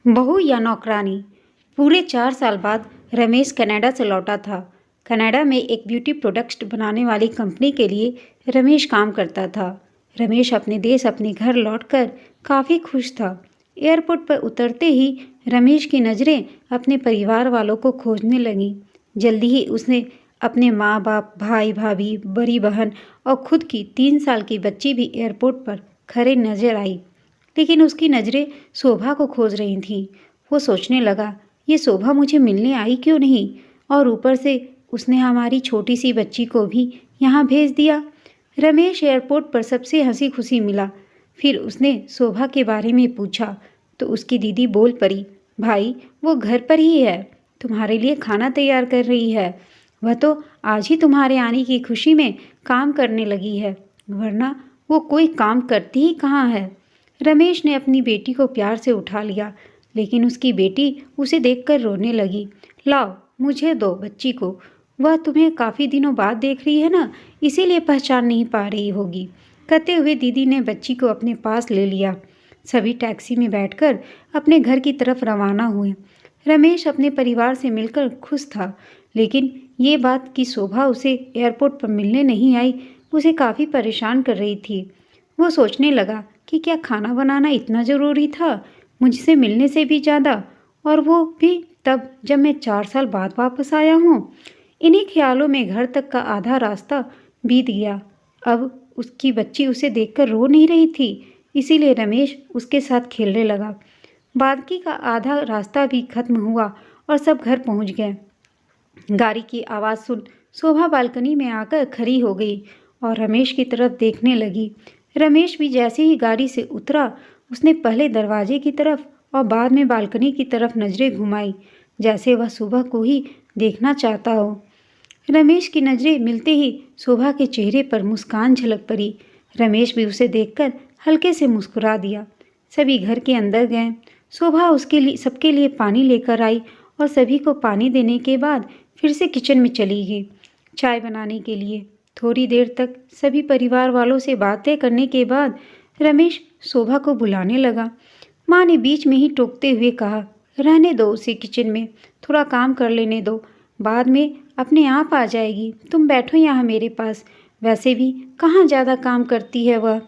बहू या नौकरानी। पूरे 4 साल बाद रमेश कनाडा से लौटा था। कनाडा में एक ब्यूटी प्रोडक्ट्स बनाने वाली कंपनी के लिए रमेश काम करता था। रमेश अपने देश अपने घर लौटकर काफ़ी खुश था। एयरपोर्ट पर उतरते ही रमेश की नज़रें अपने परिवार वालों को खोजने लगीं। जल्दी ही उसने अपने माँ बाप, भाई भाभी, बड़ी बहन और खुद की 3 साल की बच्ची भी एयरपोर्ट पर खड़े नजर आई। लेकिन उसकी नज़रें शोभा को खोज रही थीं। वो सोचने लगा, ये शोभा मुझे मिलने आई क्यों नहीं, और ऊपर से उसने हमारी छोटी सी बच्ची को भी यहाँ भेज दिया। रमेश एयरपोर्ट पर सबसे हंसी खुशी मिला। फिर उसने शोभा के बारे में पूछा तो उसकी दीदी बोल पड़ी, भाई वो घर पर ही है, तुम्हारे लिए खाना तैयार कर रही है। वह तो आज ही तुम्हारे आने की खुशी में काम करने लगी है, वरना वो कोई काम करती ही कहाँ है। रमेश ने अपनी बेटी को प्यार से उठा लिया, लेकिन उसकी बेटी उसे देखकर रोने लगी। लाओ मुझे दो बच्ची को, वह तुम्हें काफ़ी दिनों बाद देख रही है ना, इसीलिए पहचान नहीं पा रही होगी। कहते हुए दीदी ने बच्ची को अपने पास ले लिया। सभी टैक्सी में बैठकर अपने घर की तरफ रवाना हुए। रमेश अपने परिवार से मिलकर खुश था, लेकिन ये बात कि शोभा उसे एयरपोर्ट पर मिलने नहीं आई उसे काफ़ी परेशान कर रही थी। वो सोचने लगा कि क्या खाना बनाना इतना ज़रूरी था, मुझसे मिलने से भी ज़्यादा, और वो भी तब जब मैं 4 साल बाद वापस आया हूँ। इन्हीं ख्यालों में घर तक का आधा रास्ता बीत गया। अब उसकी बच्ची उसे देखकर रो नहीं रही थी, इसीलिए रमेश उसके साथ खेलने लगा। बाकी का आधा रास्ता भी खत्म हुआ और सब घर पहुँच गए। गाड़ी की आवाज़ सुन शोभा बालकनी में आकर खड़ी हो गई और रमेश की तरफ देखने लगी। रमेश भी जैसे ही गाड़ी से उतरा, उसने पहले दरवाजे की तरफ और बाद में बालकनी की तरफ नज़रें घुमाई, जैसे वह सुबह को ही देखना चाहता हो। रमेश की नज़रें मिलते ही शोभा के चेहरे पर मुस्कान झलक पड़ी। रमेश भी उसे देखकर हल्के से मुस्कुरा दिया। सभी घर के अंदर गए। शोभा उसके लिए सबके लिए पानी लेकर आई और सभी को पानी देने के बाद फिर से किचन में चली गई चाय बनाने के लिए। थोड़ी देर तक सभी परिवार वालों से बातें करने के बाद रमेश शोभा को बुलाने लगा। माँ ने बीच में ही टोकते हुए कहा, रहने दो उसे किचन में, थोड़ा काम कर लेने दो, बाद में अपने आप आ जाएगी, तुम बैठो यहाँ मेरे पास, वैसे भी कहाँ ज़्यादा काम करती है वह।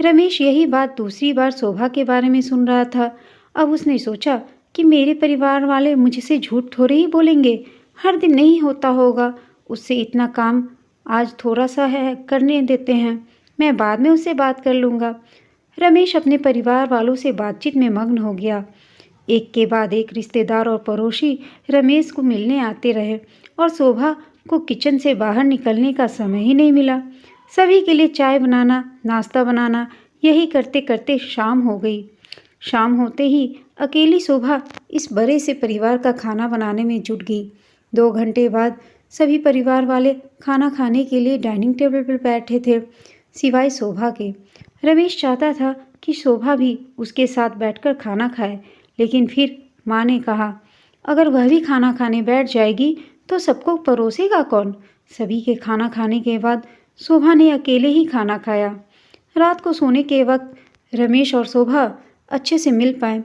रमेश यही बात दूसरी बार शोभा के बारे में सुन रहा था। अब उसने सोचा कि मेरे परिवार वाले मुझसे झूठ थोड़े ही बोलेंगे, हर दिन नहीं होता होगा, उससे इतना काम आज थोड़ा सा है करने देते हैं, मैं बाद में उससे बात कर लूँगा। रमेश अपने परिवार वालों से बातचीत में मग्न हो गया। एक के बाद एक रिश्तेदार और पड़ोसी रमेश को मिलने आते रहे और शोभा को किचन से बाहर निकलने का समय ही नहीं मिला। सभी के लिए चाय बनाना, नाश्ता बनाना, यही करते करते शाम हो गई। शाम होते ही अकेली शोभा इस बड़े से परिवार का खाना बनाने में जुट गई। 2 घंटे बाद सभी परिवार वाले खाना खाने के लिए डाइनिंग टेबल पर बैठे थे, सिवाय शोभा के। रमेश चाहता था कि शोभा भी उसके साथ बैठकर खाना खाए, लेकिन फिर माँ ने कहा, अगर वह भी खाना खाने बैठ जाएगी तो सबको परोसेगा कौन। सभी के खाना खाने के बाद शोभा ने अकेले ही खाना खाया। रात को सोने के वक्त रमेश और शोभा अच्छे से मिल पाए।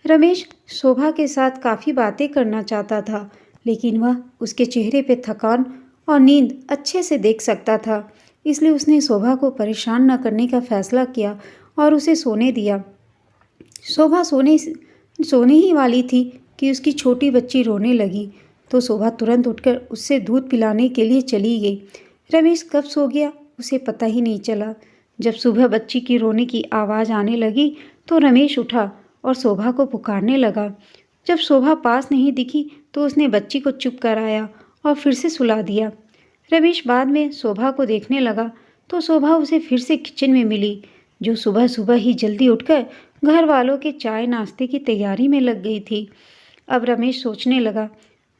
रमेश शोभा के साथ काफ़ी बातें करना चाहता था, लेकिन वह उसके चेहरे पे थकान और नींद अच्छे से देख सकता था, इसलिए उसने शोभा को परेशान न करने का फैसला किया और उसे सोने दिया। शोभा सोने ही वाली थी कि उसकी छोटी बच्ची रोने लगी, तो शोभा तुरंत उठकर उससे दूध पिलाने के लिए चली गई। रमेश कब सो गया उसे पता ही नहीं चला। जब सुबह बच्ची की रोने की आवाज़ आने लगी तो रमेश उठा और शोभा को पुकारने लगा। जब शोभा पास नहीं दिखी तो उसने बच्ची को चुप कराया और फिर से सुला दिया। रमेश बाद में शोभा को देखने लगा तो शोभा उसे फिर से किचन में मिली, जो सुबह सुबह ही जल्दी उठकर घर वालों के चाय नाश्ते की तैयारी में लग गई थी। अब रमेश सोचने लगा,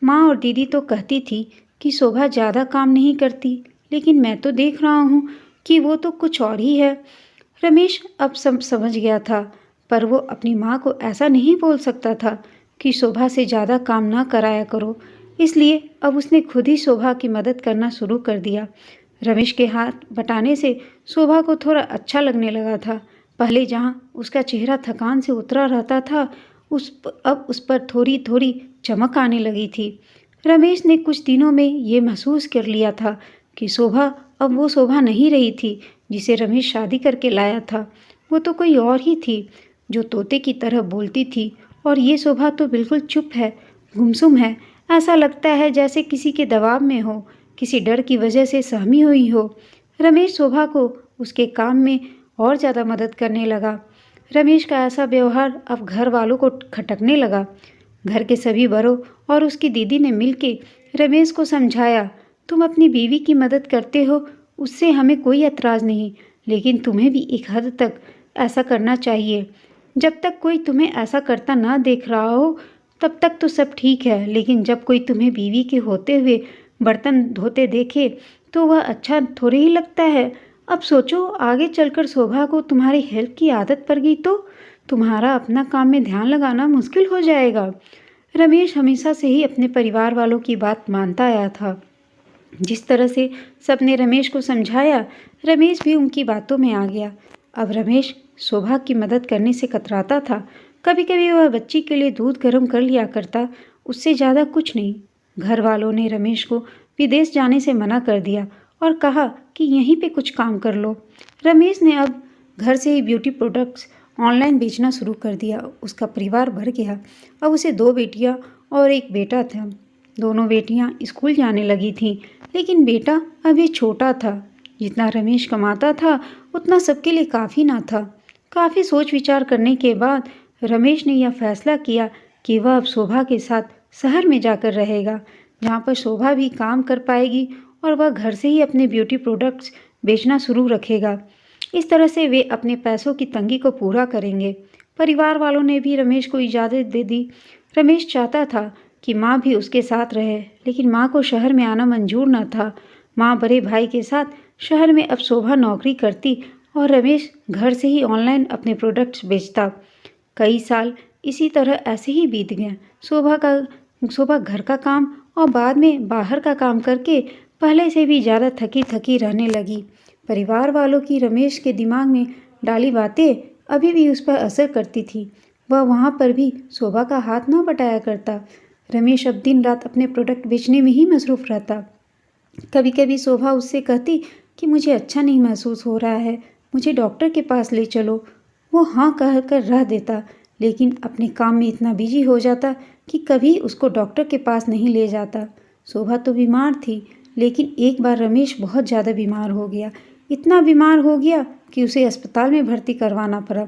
माँ और दीदी तो कहती थी कि शोभा ज़्यादा काम नहीं करती, लेकिन मैं तो देख रहा हूँ कि वो तो कुछ और ही है। रमेश अब सब समझ गया था, पर वो अपनी माँ को ऐसा नहीं बोल सकता था कि शोभा से ज़्यादा काम ना कराया करो, इसलिए अब उसने खुद ही शोभा की मदद करना शुरू कर दिया। रमेश के हाथ बटाने से शोभा को थोड़ा अच्छा लगने लगा था। पहले जहाँ उसका चेहरा थकान से उतरा रहता था, अब उस पर थोड़ी थोड़ी चमक आने लगी थी। रमेश ने कुछ दिनों में ये महसूस कर लिया था कि शोभा अब वो शोभा नहीं रही थी जिसे रमेश शादी करके लाया था। वो तो कोई और ही थी, जो तोते की तरह बोलती थी, और ये शोभा तो बिल्कुल चुप है, गुमसुम है। ऐसा लगता है जैसे किसी के दबाव में हो, किसी डर की वजह से सहमी हुई हो। रमेश शोभा को उसके काम में और ज़्यादा मदद करने लगा। रमेश का ऐसा व्यवहार अब घर वालों को खटकने लगा। घर के सभी बड़ों और उसकी दीदी ने मिलके रमेश को समझाया, तुम अपनी बीवी की मदद करते हो, उससे हमें कोई एतराज़ नहीं, लेकिन तुम्हें भी एक हद तक ऐसा करना चाहिए। जब तक कोई तुम्हें ऐसा करता ना देख रहा हो तब तक तो सब ठीक है, लेकिन जब कोई तुम्हें बीवी के होते हुए बर्तन धोते देखे तो वह अच्छा थोड़ी ही लगता है। अब सोचो, आगे चलकर शोभा को तुम्हारी हेल्प की आदत पड़ गई तो तुम्हारा अपना काम में ध्यान लगाना मुश्किल हो जाएगा। रमेश हमेशा से ही अपने परिवार वालों की बात मानता आया था। जिस तरह से सबने रमेश को समझाया, रमेश भी उनकी बातों में आ गया। अब रमेश शोभा की मदद करने से कतराता था। कभी कभी वह बच्ची के लिए दूध गर्म कर लिया करता, उससे ज़्यादा कुछ नहीं। घर वालों ने रमेश को विदेश जाने से मना कर दिया और कहा कि यहीं पे कुछ काम कर लो। रमेश ने अब घर से ही ब्यूटी प्रोडक्ट्स ऑनलाइन बेचना शुरू कर दिया। उसका परिवार बढ़ गया। अब उसे 2 बेटियां और एक बेटा था। दोनों बेटियां स्कूल जाने लगी थीं, लेकिन बेटा अभी छोटा था। जितना रमेश कमाता था उतना सबके लिए काफ़ी ना था। काफ़ी सोच विचार करने के बाद रमेश ने यह फैसला किया कि वह अब शोभा के साथ शहर में जाकर रहेगा, जहाँ पर शोभा भी काम कर पाएगी और वह घर से ही अपने ब्यूटी प्रोडक्ट्स बेचना शुरू रखेगा। इस तरह से वे अपने पैसों की तंगी को पूरा करेंगे। परिवार वालों ने भी रमेश को इजाज़त दे दी। रमेश चाहता था कि माँ भी उसके साथ रहे, लेकिन माँ को शहर में आना मंजूर न था। माँ बड़े भाई के साथ शहर में अब शोभा नौकरी करती और रमेश घर से ही ऑनलाइन अपने प्रोडक्ट्स बेचता। कई साल इसी तरह ऐसे ही बीत गए। शोभा घर का काम और बाद में बाहर का काम करके पहले से भी ज़्यादा थकी थकी रहने लगी। परिवार वालों की रमेश के दिमाग में डाली बातें अभी भी उस पर असर करती थी। वह वहाँ पर भी शोभा का हाथ न बटाया करता। रमेश अब दिन रात अपने प्रोडक्ट बेचने में ही मसरूफ़ रहता। कभी कभी शोभा उससे कहती कि मुझे अच्छा नहीं महसूस हो रहा है, मुझे डॉक्टर के पास ले चलो। वो हाँ कह कर रह देता, लेकिन अपने काम में इतना बिजी हो जाता कि कभी उसको डॉक्टर के पास नहीं ले जाता। शोभा तो बीमार थी, लेकिन एक बार रमेश बहुत ज़्यादा बीमार हो गया। इतना बीमार हो गया कि उसे अस्पताल में भर्ती करवाना पड़ा।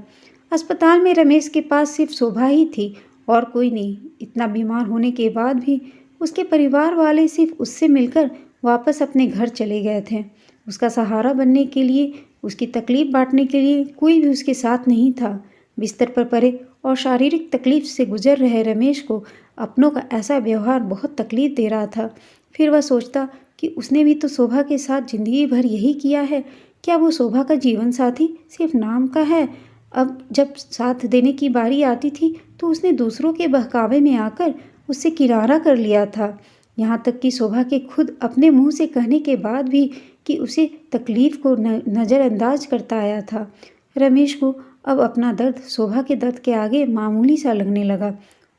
अस्पताल में रमेश के पास सिर्फ शोभा ही थी और कोई नहीं। इतना बीमार होने के बाद भी उसके परिवार वाले सिर्फ उससे मिलकर वापस अपने घर चले गए थे। उसका सहारा बनने के लिए, उसकी तकलीफ़ बांटने के लिए कोई भी उसके साथ नहीं था। बिस्तर पर पड़े और शारीरिक तकलीफ से गुजर रहे रमेश को अपनों का ऐसा व्यवहार बहुत तकलीफ दे रहा था। फिर वह सोचता कि उसने भी तो शोभा के साथ ज़िंदगी भर यही किया है। क्या वो शोभा का जीवन साथी सिर्फ नाम का है? अब जब साथ देने की बारी आती थी तो उसने दूसरों के बहकावे में आकर उससे किनारा कर लिया था। यहाँ तक कि शोभा के खुद अपने मुंह से कहने के बाद भी कि उसे तकलीफ़ को नज़रअंदाज करता आया था। रमेश को अब अपना दर्द शोभा के दर्द के आगे मामूली सा लगने लगा।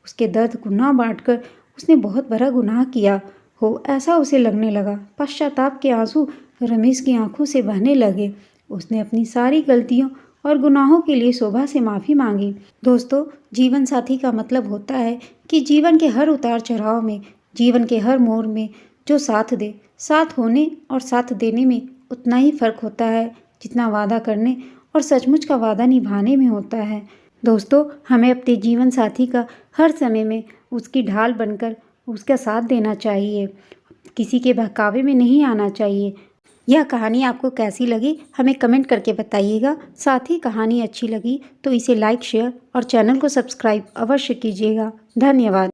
उसके दर्द को ना बांटकर उसने बहुत बड़ा गुनाह किया हो, ऐसा उसे लगने लगा। पश्चाताप के आंसू रमेश की आंखों से बहने लगे। उसने अपनी सारी गलतियों और गुनाहों के लिए शोभा से माफ़ी मांगी। दोस्तों, जीवन साथी का मतलब होता है कि जीवन के हर उतार चढ़ाव में, जीवन के हर मोड़ में जो साथ दे। साथ होने और साथ देने में उतना ही फ़र्क होता है जितना वादा करने और सचमुच का वादा निभाने में होता है। दोस्तों, हमें अपने जीवन साथी का हर समय में उसकी ढाल बनकर उसका साथ देना चाहिए। किसी के बहकावे में नहीं आना चाहिए। यह कहानी आपको कैसी लगी हमें कमेंट करके बताइएगा। साथ ही कहानी अच्छी लगी तो इसे लाइक, शेयर और चैनल को सब्सक्राइब अवश्य कीजिएगा। धन्यवाद।